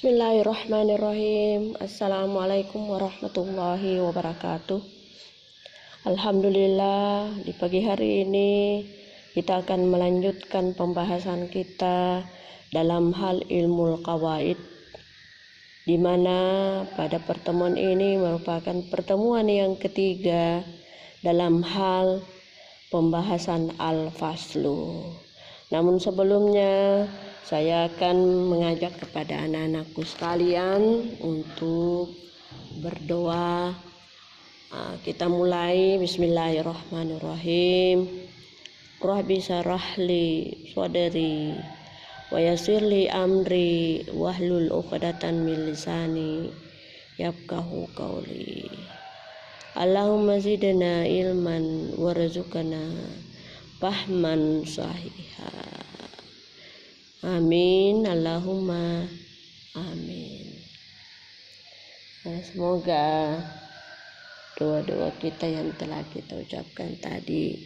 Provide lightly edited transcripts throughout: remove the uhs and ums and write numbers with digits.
Bismillahirrahmanirrahim. Assalamualaikum warahmatullahi wabarakatuh. Alhamdulillah, di pagi hari ini kita akan melanjutkan pembahasan kita dalam hal ilmu qawaid, di mana pada pertemuan ini merupakan pertemuan yang ketiga dalam hal pembahasan al-faslu. Namun sebelumnya saya akan mengajak kepada anak-anakku sekalian untuk berdoa. Kita mulai. Bismillahirrahmanirrahim. Rabbi syrah li sadri wa yassir li amri wahlul 'uqdatam min lisani yafqahu qawli. Allahumma zidna ilman warzuqna fahman sahiha. Amin. Allahumma amin. Semoga doa-doa kita yang telah kita ucapkan tadi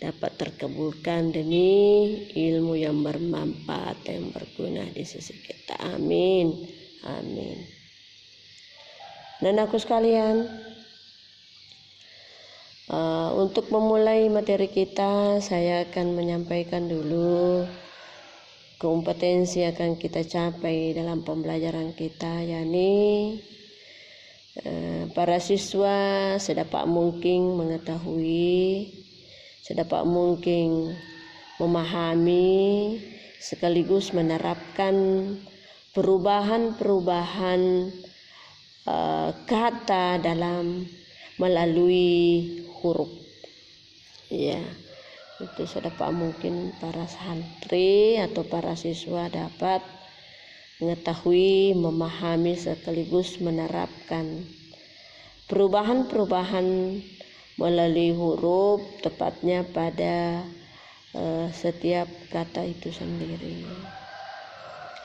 dapat terkabulkan demi ilmu yang bermanfaat yang berguna di sisi kita. Amin. Amin. Dan aku sekalian, untuk memulai materi kita, saya akan menyampaikan dulu kompetensi akan kita capai dalam pembelajaran kita, yakni para siswa sedapat mungkin mengetahui, sedapat mungkin memahami, sekaligus menerapkan perubahan-perubahan kata dalam melalui huruf, ya. Itu sedapat mungkin para santri atau para siswa dapat mengetahui, memahami, sekaligus menerapkan perubahan-perubahan melalui huruf, tepatnya pada setiap kata itu sendiri.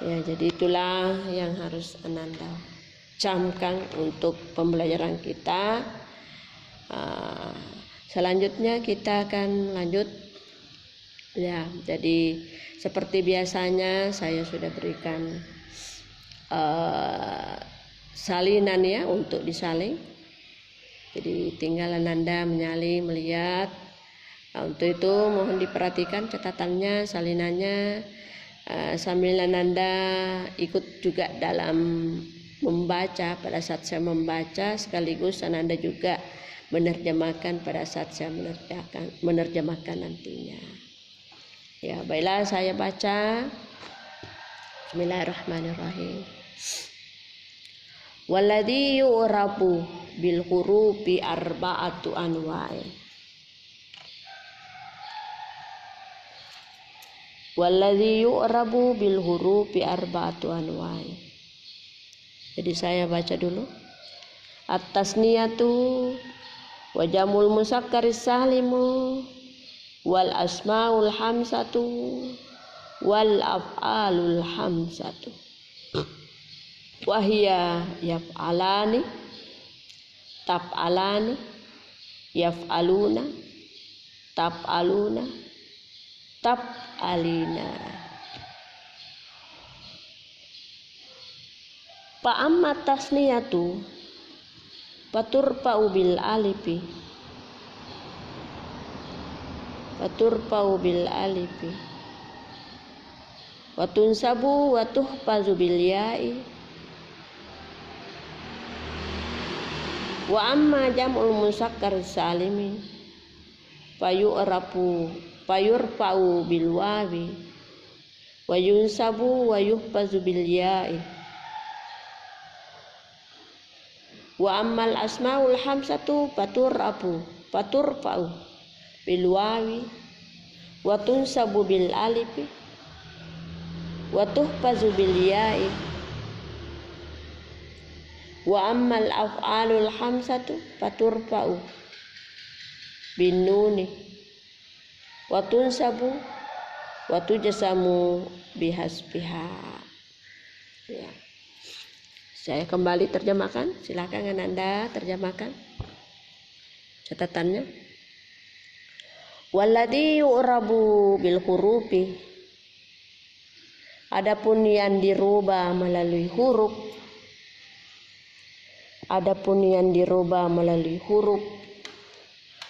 Ya, jadi itulah yang harus Ananda camkan untuk pembelajaran kita. Selanjutnya kita akan lanjut, ya. Jadi seperti biasanya saya sudah berikan salinan, ya, untuk disalin. Jadi tinggal Ananda menyalin, melihat. Untuk itu mohon diperhatikan catatannya, salinannya, sambil Ananda ikut juga dalam membaca. Pada saat saya membaca, sekaligus Ananda juga menerjemahkan pada saat saya menerjemahkan nantinya. Ya, baiklah, saya baca. Bismillahirrahmanirrahim. Walladzi yu'rabu bil hurufi arba'atu anwa'i. Walladzi yu'rabu bil hurufi arba'atu anwa'i. Jadi saya baca dulu. At-tasniyatu wa jamul musakkaris salimu wal asmaul hamsatu wal af'alul hamsatu wahia yaf'alani taf'alani yaf'aluna taf'aluna taf'alina. Fa amma tasniyatu faturfa'u bil alifi wa tunsabu wa tuhfazu bil ya'i. Wa amma jam'ul musakkar salimi fayurfa'u bil wawi wa yunsabu wa yuhfazu bil ya'i. Wa ammal asmaul hamsatu faturfa'u bil wawi wa tunsabu bil alifi wa tuhfazu bil ya'i. Wa ammal af'alul hamsatu faturfa'u bin nuni wa tunsabu wa tujsamu bihasbiha. Ya. Saya kembali terjemahkan, silakan Anda terjemahkan catatannya. Walladzi yu'rabu bil hurufi Adapun yang dirubah melalui huruf,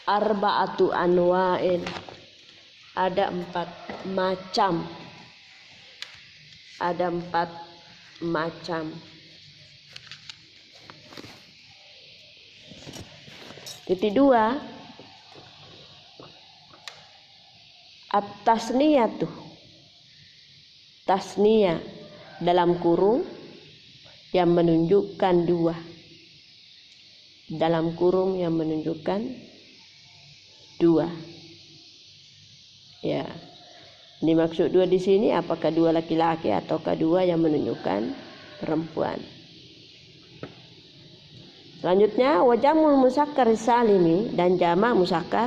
arba'atu anwa'in, ada 4 macam. Titik 2, at-tasniyatu, tasniyah dalam kurung yang menunjukkan 2. Dalam kurung yang menunjukkan 2. Ya. Ini maksud 2 di sini apakah 2 laki-laki ataukah 2 yang menunjukkan perempuan. Selanjutnya wajamul musakkar salimi, dan jamak musakkar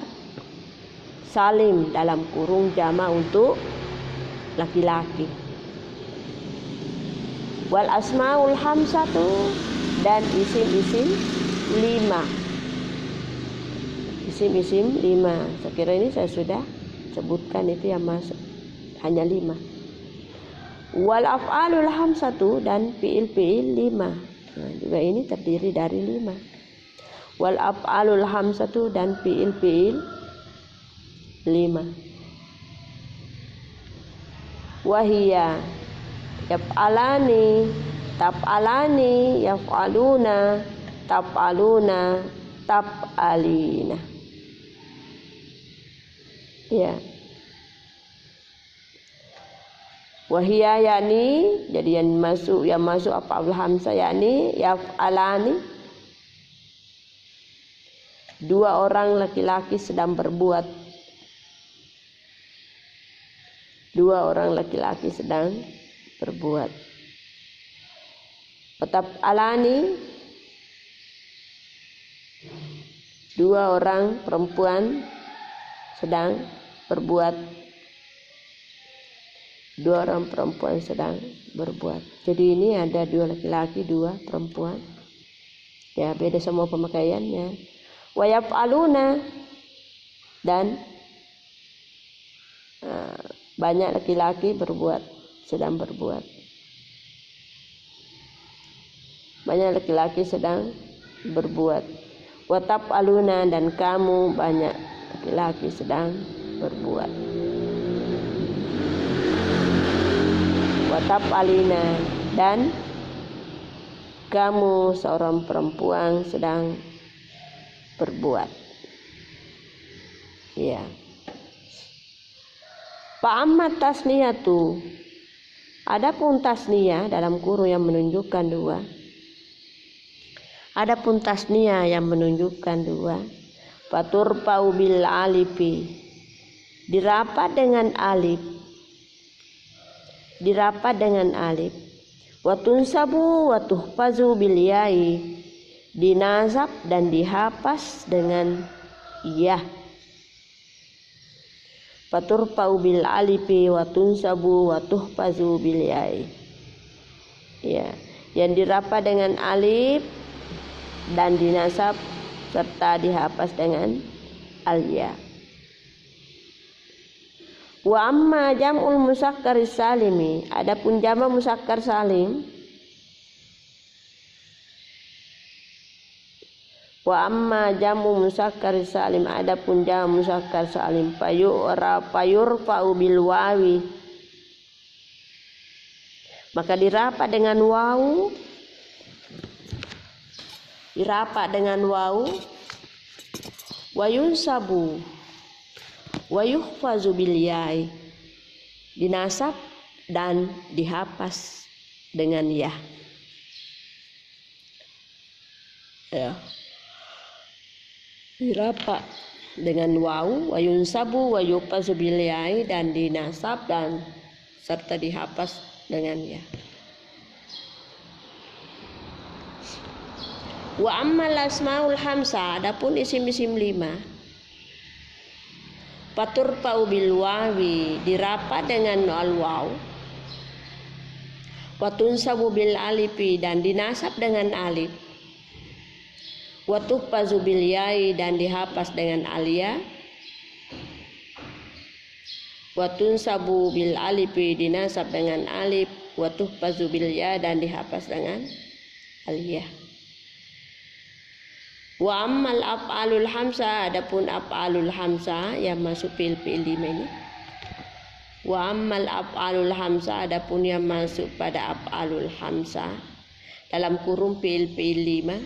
salim dalam kurung jamak untuk laki-laki. Wal asmaul hamsatu, dan isim-isim 5. Isim-isim 5. Saya kira ini saya sudah sebutkan itu yang masuk hanya 5. Wal af'alul hamsatu, dan fi'il-fi'il 5. Nah, juga ini terdiri dari 5. Wal af'alul hamsatu, dan fi'il-fi'il 5. Wahia yaf'alani, taf'alani, yaf'aluna, taf'aluna, taf'alina. Ya. Wahia yakni, jadi yang masuk af'alul hamzah yakni yaf'alani, 2 orang laki-laki sedang berbuat. 2 orang laki-laki sedang berbuat. Taf'alani, 2 orang perempuan sedang berbuat. 2 orang perempuan sedang berbuat. Jadi ini ada 2 laki-laki, 2 perempuan. Ya, beda semua pemakaiannya. Wa yaf'aluna, dan banyak laki-laki sedang berbuat. Banyak laki-laki sedang berbuat. Wa taf'aluna, dan kamu banyak laki-laki sedang berbuat. Wa taf'alina, dan kamu seorang perempuan sedang berbuat. Ya. Fa'amma tasniyatu, adapun tasniyah dalam kurung yang menunjukkan 2. Adapun tasniyah yang menunjukkan 2, faturfa'u bil alifi, dirapat dengan alif. Wa tunsabu wa tuhfazu bil ya'i, dinasab dan dihafaz dengan ya. Faturfa'u bil alifi wa tunsabu wa tuhfazu bil ya'i. Ya, yang dirapat dengan alif dan dinasab serta dihafaz dengan al-ya. Wa amma jam'ul musakkar salimi, adapun jamak musakkar salim. Wa amma jam'u musakkar salim, adapun jamak musakkar salim, fayurfa'u bil wawi, maka dirapat dengan wawu. Wa yunsabu wa yuhfazu bil ya'i, dinasab dan dihafaz dengan ya. Ya. Dirapat dengan wawu, wa yunsabu wa yuhfazu bil ya'i, dan dinasab dan serta dihafaz dengan ya. Wa ammal asmaul hamsah, adapun isim-isim 5, faturfa'u bil wawi, dirapat dengan al waw. Wa tunsabu bil alifi, dan dinasab dengan alif. Wa tuhfazu bil ya'i, dan dihafaz dengan alia. Wa tunsabu bil alifi, dinasab dengan alif. Wa tuhfazu bil ya, dan dihafaz dengan aliyah. Wa ammal af'alul hamsa, adapun af'alul hamsa yang masuk fi'il 5 ini. Wa ammal af'alul hamsa, adapun yang masuk pada af'alul hamsa dalam kurung fi'il 5.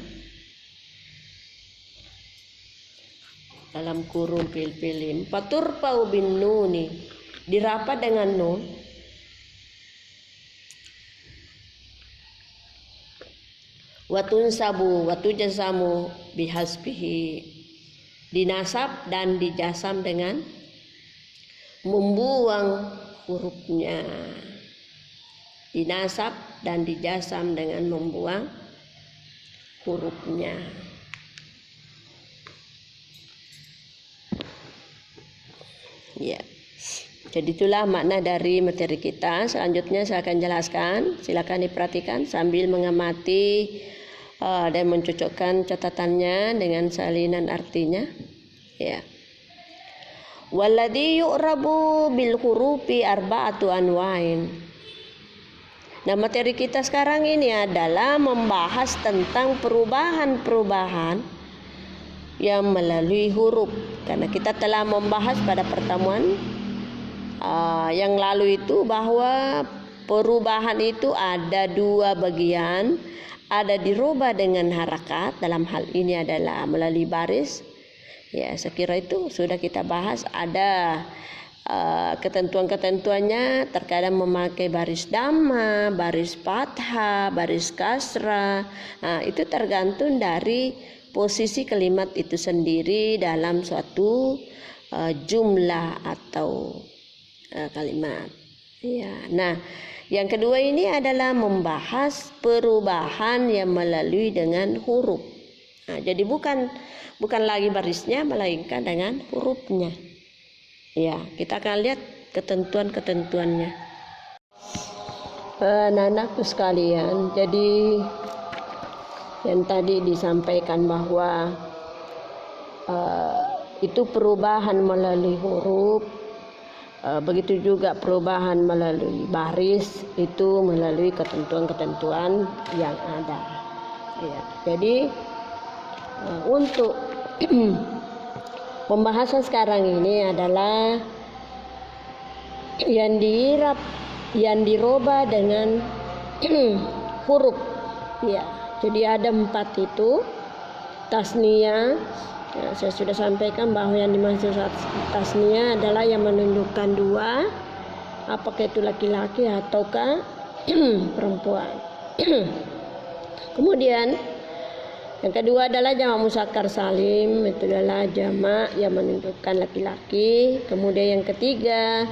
Dalam kurung fi'il 5, faturfa'u bin nuni, dirapat dengan nun. Wa tunsabu wa tujazamu bihasbihi, dinasab dan dijasam dengan membuang hurufnya. Dinasab dan dijasam dengan membuang hurufnya. Ya. Jadi itulah makna dari materi kita. Selanjutnya saya akan jelaskan. Silakan diperhatikan sambil mengamati dan mencocokkan catatannya dengan salinan artinya. Ya. Walladhi yu'rabu bil hurufi arba'atu anwa'in. Nah, materi kita sekarang ini adalah membahas tentang perubahan-perubahan yang melalui huruf. Karena kita telah membahas pada pertemuan yang lalu itu bahwa perubahan itu ada dua bagian. Ada dirubah dengan harakat, dalam hal ini adalah melalui baris. Ya, saya kira itu sudah kita bahas. Ada ketentuan-ketentuannya, terkadang memakai baris dhamma, baris fathah, baris kasrah. Nah, itu tergantung dari posisi kalimat itu sendiri dalam suatu jumlah atau kalimat. Ya. Nah, yang kedua ini adalah membahas perubahan yang melalui dengan huruf. Nah, jadi bukan lagi barisnya, melainkan dengan hurufnya. Ya, kita akan lihat ketentuan-ketentuannya. Anak-anakku sekalian, jadi yang tadi disampaikan bahwa itu perubahan melalui huruf, begitu juga perubahan melalui baris, itu melalui ketentuan-ketentuan yang ada. Ya, jadi untuk pembahasan sekarang ini adalah yang dirubah dengan huruf. Ya, jadi ada 4 itu. Tasniyah, ya, saya sudah sampaikan bahwa yang dimaksud tasniyah adalah yang menunjukkan 2, apakah itu laki-laki ataukah perempuan. Kemudian yang kedua adalah jamak muzakkar salim, itu adalah jamak yang menunjukkan laki-laki. Kemudian yang ketiga,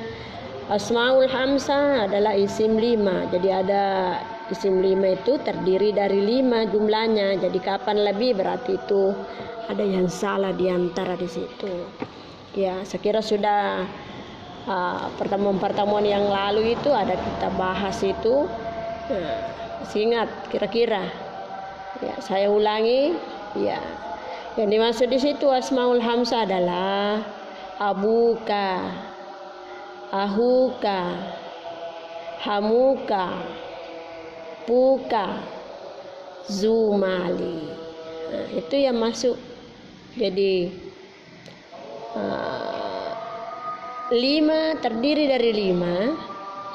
asmaul hamsah adalah isim 5. Jadi ada isim 5 itu terdiri dari 5 jumlahnya. Jadi kapan lebih berarti itu ada yang salah di antara di situ. Ya, saya kira sudah pertemuan-pertemuan yang lalu itu ada kita bahas itu. Nah, masih ingat kira-kira? Ya, saya ulangi. Ya, yang dimaksud di situ asmaul hamsah adalah abuka, ahuka, hamuka, puka, zumali. Nah, itu yang masuk. Jadi 5 terdiri dari 5,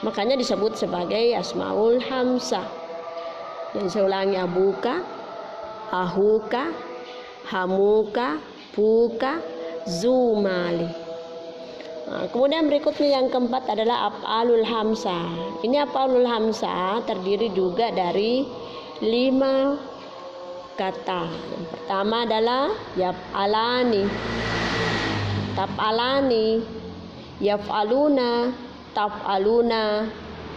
makanya disebut sebagai asmaul hamsah. Jadi saya ulangi, abuka, ahuka, hamuka, puka, zumali. Nah, kemudian berikutnya yang keempat adalah af'alul hamsah. Ini af'alul hamsah terdiri juga dari 5 kata. Yang pertama adalah yaf'alani, taf'alani, yaf'aluna, taf'aluna,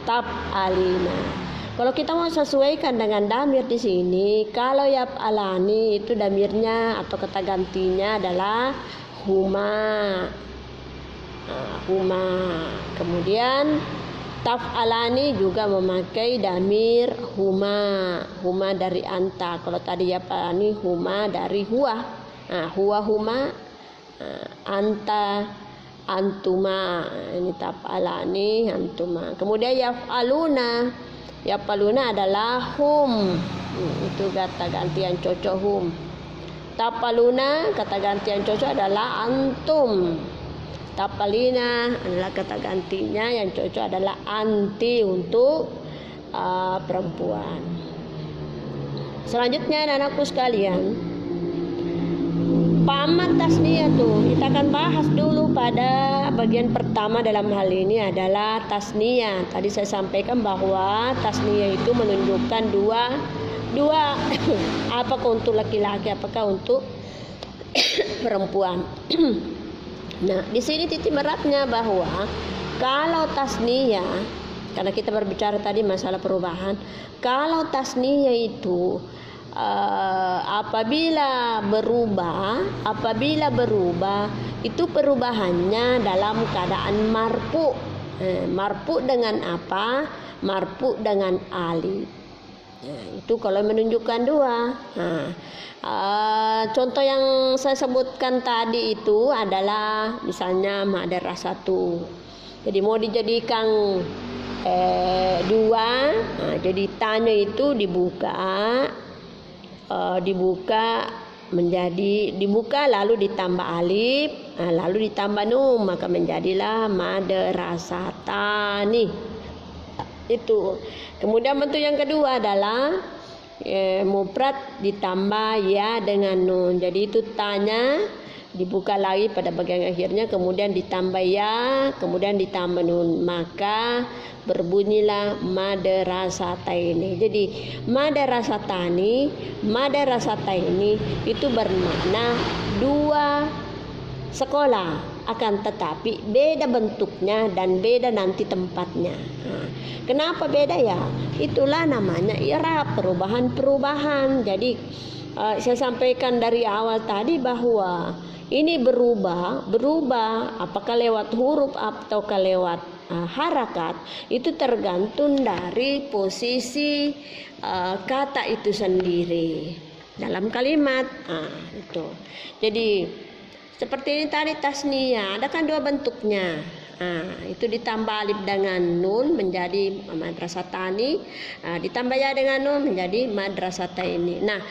taf'alina. Kalau kita mau sesuaikan dengan damir di sini, kalau yaf'alani itu damirnya atau kata gantinya adalah huma. Huma. Kemudian taf'alani juga memakai damir huma. Huma dari anta. Kalau tadi yaf'alani huma dari huwa. Huwa huma, anta antuma, ini taf'alani antuma. Kemudian yaf'aluna, yaf'aluna adalah hum, itu kata gantian cocok hum. Taf'aluna kata gantian cocok adalah antum. Taf'alina adalah kata gantinya yang cocok adalah anti untuk perempuan. Selanjutnya anak-anakku sekalian, pamat tasniyah tuh kita akan bahas dulu pada bagian pertama dalam hal ini adalah tasniyah. Tadi saya sampaikan bahwa tasniyah itu menunjukkan dua apakah untuk laki-laki apakah untuk perempuan. Nah, di sini titik beratnya bahwa kalau tasniyah, karena kita berbicara tadi masalah perubahan, kalau tasniyah itu apabila berubah itu perubahannya dalam keadaan marfu. Marfu dengan apa? Marfu dengan alif. Itu kalau menunjukkan dua. Contoh yang saya sebutkan tadi itu adalah misalnya madrasatu. Jadi mau dijadikan dua, jadi tanya itu dibuka lalu ditambah alif, lalu ditambah nun, maka menjadilah madrasatani. Itu. Kemudian bentuk yang kedua adalah mufrad ditambah ya dengan nun. Jadi itu tanya dibuka lagi pada bagian akhirnya, kemudian ditambah ya, kemudian ditambah nun, maka berbunyilah madrasataini. Jadi madrasataini itu bermakna dua sekolah, akan tetapi beda bentuknya dan beda nanti tempatnya. Kenapa beda ya? Itulah namanya i'rab, perubahan. Jadi saya sampaikan dari awal tadi bahwa ini berubah apakah lewat huruf ataukah lewat harakat, itu tergantung dari posisi kata itu sendiri dalam kalimat. Itu. Jadi seperti ini tadi tasniyah, ada kan dua bentuknya. Itu ditambah alif dengan nun menjadi madrasatani, ditambah ya dengan nun menjadi madrasataini. Nah,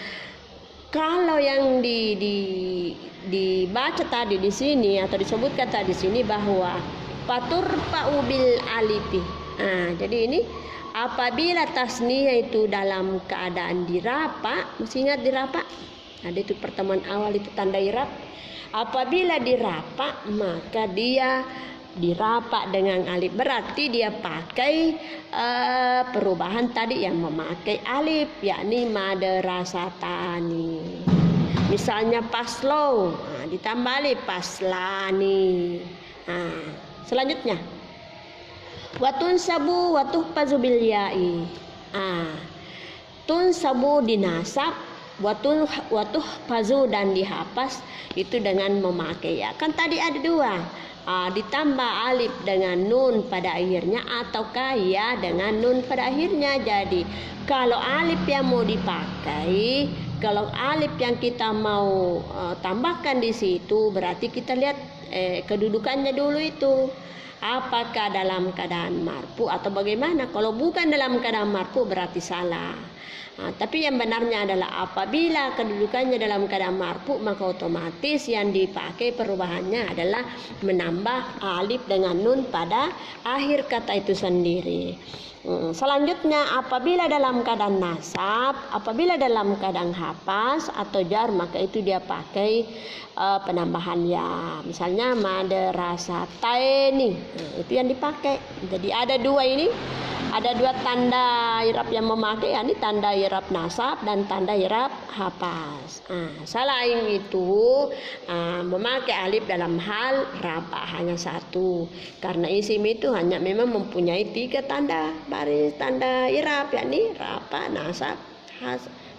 kalau yang dibaca tadi di sini atau disebutkan tadi di sini bahwa faturfa'u bil alifi. Jadi ini apabila tasniyah itu dalam keadaan dirapa, mesti ingat dirapa. Ada itu pertemuan awal itu tanda i'rab. Apabila dirapa maka dia dirapa dengan alif, berarti dia pakai perubahan tadi yang memakai alif, yakni madrasatani. Misalnya paslo, ditambah alif paslani. Selanjutnya watun sabu watuhfazu bil ya'i. Tun sabu dinasab, watuhfazu dan dihafaz itu dengan memakai ya. Kan tadi ada dua, ditambah alif dengan nun pada akhirnya ataukah ya dengan nun pada akhirnya. Jadi kalau alif yang mau dipakai, kalau alif yang kita mau tambahkan di situ, berarti kita lihat kedudukannya dulu itu. Apakah dalam keadaan marfu atau bagaimana? Kalau bukan dalam keadaan marfu berarti salah. Tapi yang benarnya adalah apabila kedudukannya dalam keadaan marfu, maka otomatis yang dipakai perubahannya adalah menambah alif dengan nun pada akhir kata itu sendiri. Selanjutnya apabila dalam keadaan nasab, apabila dalam keadaan hafaz atau jar, maka itu dia pakai penambahan ya. Misalnya madrasataini, itu yang dipakai. Jadi ada dua ini, ada dua tanda i'rab yang memakai, yakni tanda i'rab nasab dan tanda i'rab hafaz. Selain itu memakai alif dalam hal rafa hanya satu, karena isim itu hanya memang mempunyai tiga tanda baris tanda i'rab, yakni rafa, nasab,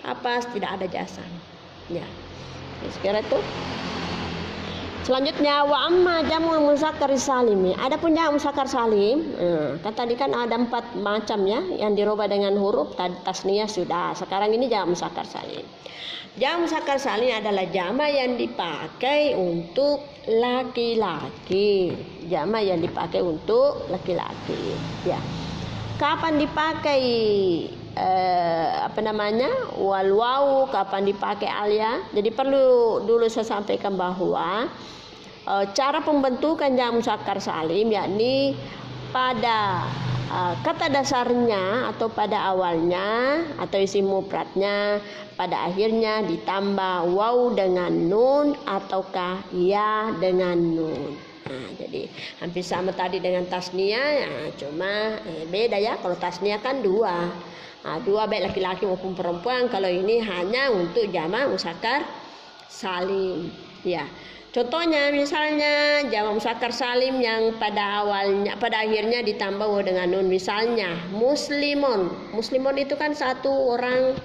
hafaz, tidak ada jazam. Ya. Sekarang itu Selanjutnya wa amma jamul muzakkar salim. Adapun jamak muzakkar salim, kan tadi kan ada 4 macam ya yang dirubah dengan huruf tasniyah sudah. Sekarang ini jamak muzakkar salim. Jamak muzakkar salim adalah jamak yang dipakai untuk laki-laki. Jamak yang dipakai untuk laki-laki. Ya. Kapan dipakai wal wawu, kapan dipakai alia? Jadi perlu dulu saya sampaikan bahwa cara pembentukan jamak muzakkar salim yakni pada kata dasarnya atau pada awalnya atau isim mufradnya, pada akhirnya ditambah waw dengan nun ataukah ya dengan nun. Jadi hampir sama tadi dengan tasniyah ya, cuma beda ya. Kalau tasniyah kan dua baik laki-laki maupun perempuan. Kalau ini hanya untuk jamak muzakkar salim ya. Contohnya misalnya jamak muzakkar salim yang pada akhirnya ditambah waw dengan nun. Misalnya muslimun. Muslimun itu kan satu orang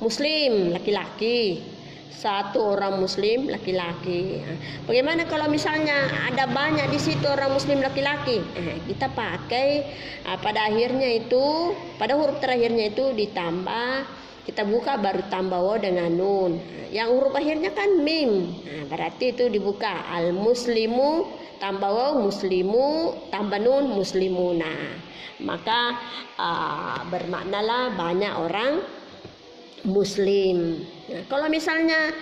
muslim laki-laki. Satu orang muslim laki-laki. Bagaimana kalau misalnya ada banyak di situ orang muslim laki-laki? Kita pakai pada akhirnya itu, pada huruf terakhirnya itu ditambah, kita buka baru tambah waw dengan nun. Yang huruf akhirnya kan mim. Berarti itu dibuka al muslimu tambah waw, muslimu tambah nun, muslimuna. Maka bermaknalah banyak orang muslim. Nah, kalau misalnya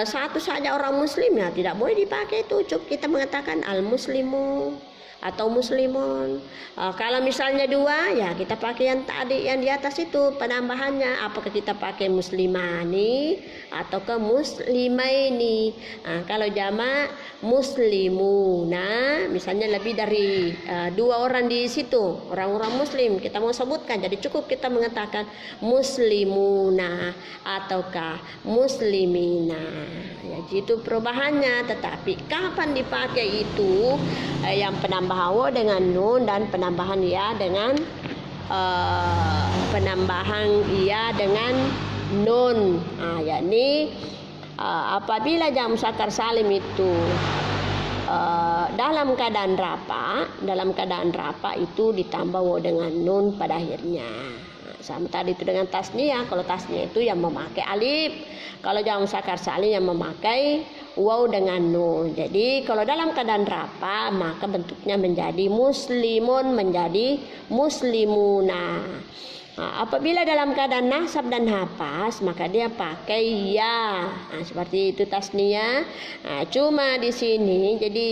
satu saja orang muslim ya tidak boleh dipakai itu, cukup kita mengatakan al muslimu atau muslimun. Kalau misalnya dua ya kita pakai yang tadi yang di atas itu penambahannya, apakah kita pakai muslimani atau ke muslimaini. Kalau jamak muslimuna misalnya lebih dari 2 orang di situ, orang-orang muslim kita mau sebutkan, jadi cukup kita mengatakan muslimuna ataukah muslimina. Ya gitu perubahannya. Tetapi kapan dipakai itu yang penambahan waw dengan nun dan penambahan ya dengan nun. Yakni apabila jamak muzakkar salim itu dalam keadaan rafa itu ditambah waw dengan nun pada akhirnya. Sama tadi itu dengan tasniyah. Kalau tasniyah itu yang memakai alif, kalau jamak muzakkar salim yang memakai waw dengan nun. Jadi kalau dalam keadaan rafa maka bentuknya menjadi muslimun menjadi muslimuna. Apabila dalam keadaan nasab dan hapas maka dia pakai ya. Seperti itu tasniyah. Cuma di sini jadi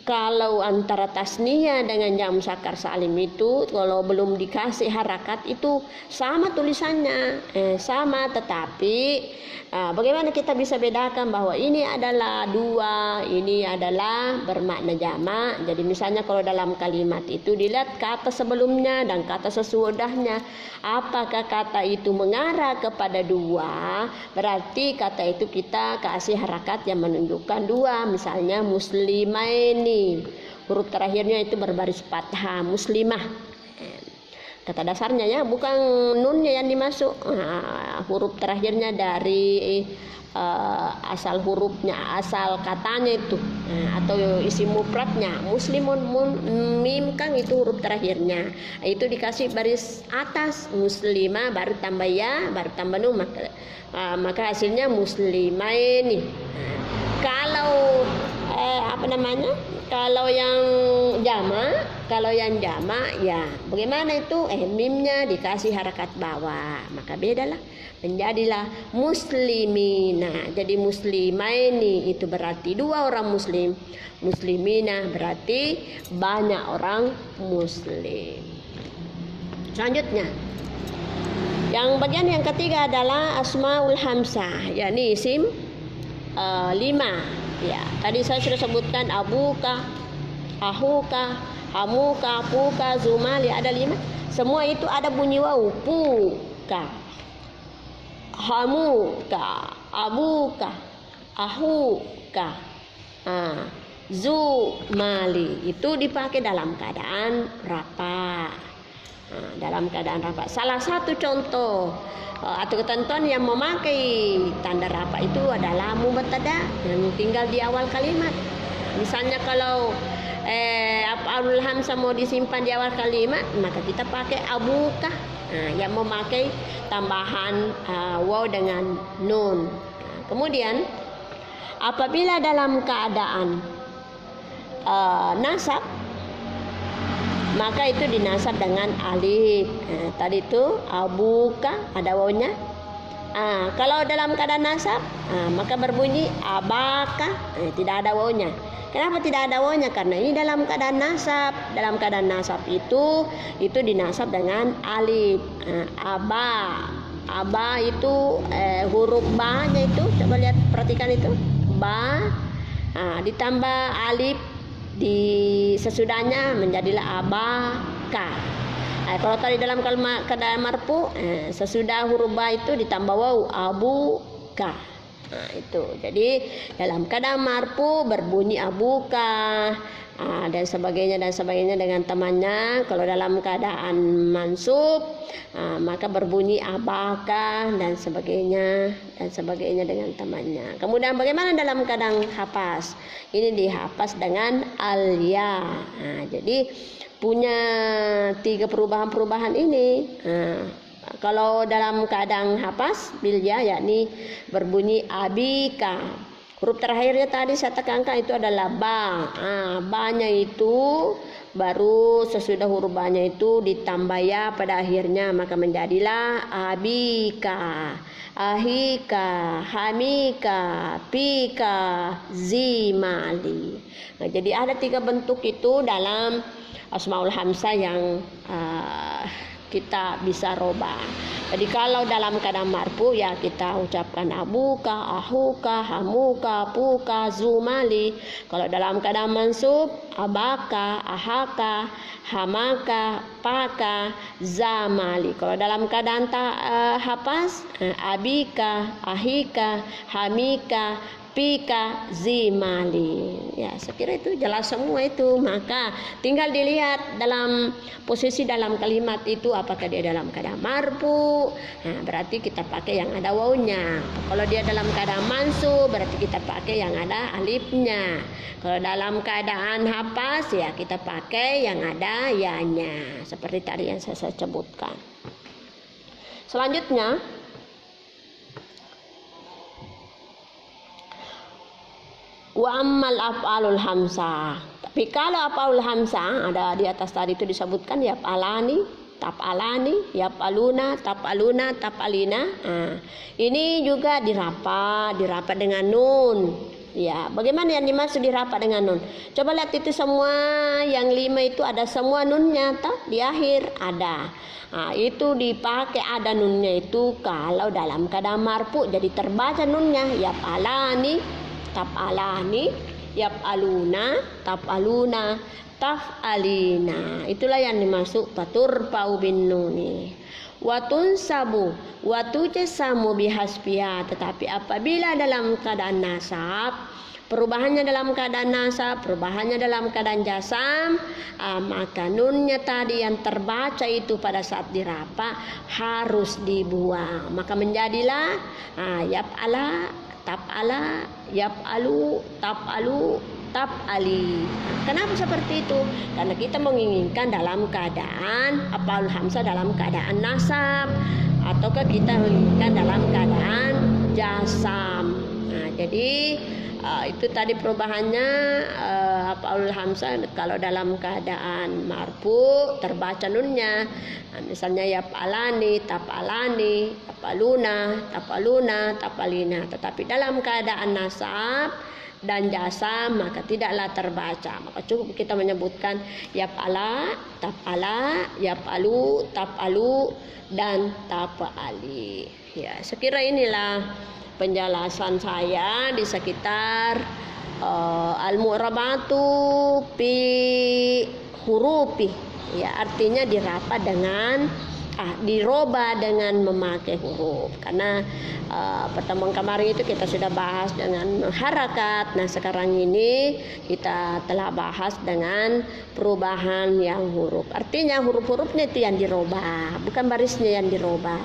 kalau antara tasniyah dengan jamak muzakkar salim itu kalau belum dikasih harakat itu sama tulisannya, sama, tetapi bagaimana kita bisa bedakan bahwa ini adalah dua, ini adalah bermakna jamak. Jadi misalnya kalau dalam kalimat itu dilihat kata sebelumnya dan kata sesudahnya, apakah kata itu mengarah kepada dua, berarti kata itu kita kasih harakat yang menunjukkan dua. Misalnya muslimaini, huruf terakhirnya itu berbaris fathah, muslimah. Kata dasarnya ya, bukan nunnya yang dimasuk. Huruf terakhirnya dari asal hurufnya, asal katanya itu, atau isim mufradnya. Muslimun mim kan itu huruf terakhirnya. Itu dikasih baris atas, muslimah baru tambah ya, baru tambah nun, maka hasilnya muslimaini. Kalau kalau yang jamak ya bagaimana itu? Mimnya dikasih harakat bawah, maka bedalah, menjadilah muslimina. Jadi muslimaini itu berarti 2 orang muslim, muslimina berarti banyak orang muslim. Selanjutnya yang bagian yang ketiga adalah asmaul hamsah, yakni isim 5. Ya, tadi saya sudah sebutkan abuka, ahuka, hamuka, puka, zumali, ada 5. Semua itu ada bunyi waw. Puka, hamuka, abuka, ahuka, zumali. Itu dipakai dalam keadaan rafa. Dalam keadaan rafa. Salah satu contoh atau ketentuan yang memakai tanda rafa itu adalah mubtada yang tinggal di awal kalimat. Misalnya kalau af'alul hamzah mau disimpan di awal kalimat, maka kita pakai abuka, yang memakai tambahan waw dengan nun. Kemudian apabila dalam keadaan nasab, maka itu dinasab dengan alif. Tadi itu abuka ada wawnya. Kalau dalam keadaan nasab, maka berbunyi abaka, tidak ada wawnya. Kenapa tidak ada wawnya? Karena ini dalam keadaan nasab. Dalam keadaan nasab itu dinasab dengan alif. Aba itu huruf ba-nya itu, coba lihat, perhatikan itu, ba, ditambah alif di sesudahnya menjadilah abaka. Kalau tadi dalam keadaan marfu, sesudah huruf ba itu ditambah waw, abuka. Itu. Jadi dalam keadaan marfu berbunyi abuka, dan sebagainya dengan temannya. Kalau dalam keadaan mansub, maka berbunyi abaka dan sebagainya dengan temannya. Kemudian bagaimana dalam keadaan hafaz? Ini dihafaz dengan alya. Jadi punya 3 perubahan ini. Kalau dalam keadaan hafaz bilya, yakni berbunyi abika. Huruf terakhirnya tadi saya tekankan itu adalah ba. Ba-nya itu baru sesudah huruf ba-nya itu ditambah ya pada akhirnya, maka menjadilah abika, ahika, hamika, pika, zimali. Jadi ada 3 bentuk itu dalam asmaul hamzah yang kita bisa robah. Jadi kalau dalam keadaan marfu, ya kita ucapkan abuka, ahuka, hamuka, puka, zumali. Kalau dalam keadaan mansub, abaka, ahaka, hamaka, paka, zamali. Kalau dalam keadaan hafaz, abika, ahika, hamika, pika, zimali. Ya, saya kira itu jelas semua itu. Maka tinggal dilihat dalam posisi dalam kalimat itu, apakah dia dalam keadaan marfu, berarti kita pakai yang ada wawnya. Kalau dia dalam keadaan mansub, berarti kita pakai yang ada alifnya. Kalau dalam keadaan hafaz, ya kita pakai yang ada ya-nya, seperti tadi yang saya sebutkan. Selanjutnya, wa ammal af'alul hamzah. Tapi kalau af'alul hamzah ada di atas tadi itu disebutkan yaf'alani, taf'alani, yaf'aluna, taf'aluna, taf'alina. Ini juga dirapa dengan nun. Ya, bagaimana yang dimaksud dirapa dengan nun? Coba lihat itu semua yang 5 itu ada semua nunnya toh di akhir ada. Itu dipakai ada nunnya itu kalau dalam keadaan marfu, jadi terbaca nunnya yaf'alani, taf'alani, yaf'aluna, taf'aluna, taf'alina. Itulah yang dimaksud faturfa'u bin nuni. Watun sabu, watu jasamu bihasbiya. Tetapi apabila dalam keadaan nasab, perubahannya dalam keadaan nasab, perubahannya dalam keadaan jasam, maka nunnya tadi yang terbaca itu pada saat dirapa harus dibuang. Maka menjadilah yaf'ala, taf'ala, yaf'alu, taf'alu, taf'ali. Kenapa seperti itu? Karena kita menginginkan dalam keadaan af'alul hamzah dalam keadaan nasab, ataukah kita menginginkan dalam keadaan jasam. Jadi itu tadi perubahannya af'alul hamzah kalau dalam keadaan marfu terbaca nunnya. Misalnya yaf'alani, taf'alani, taf'aluna, taf'aluna, taf'alina. Tetapi dalam keadaan nasab dan jasam maka tidaklah terbaca. Maka cukup kita menyebutkan yaf'ala, taf'ala, yaf'alu, taf'alu, dan taf'ali. Ya, sekira inilah penjelasan saya di sekitar al-mu'rabatu fi hurufi. Ya, artinya diraba dengan diroba dengan memakai huruf. Karena pertemuan kemarin itu kita sudah bahas dengan harakat. Nah, sekarang ini kita telah bahas dengan perubahan yang huruf. Artinya huruf-hurufnya itu yang dirobah, bukan barisnya yang dirobah.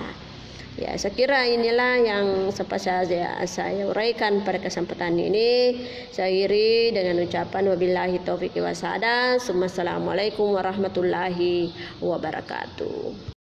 Ya, saya kira inilah yang sempat saya uraikan pada kesempatan ini. Saya akhiri dengan ucapan wabillahi taufiq wa hidayah. Assalamualaikum warahmatullahi wabarakatuh.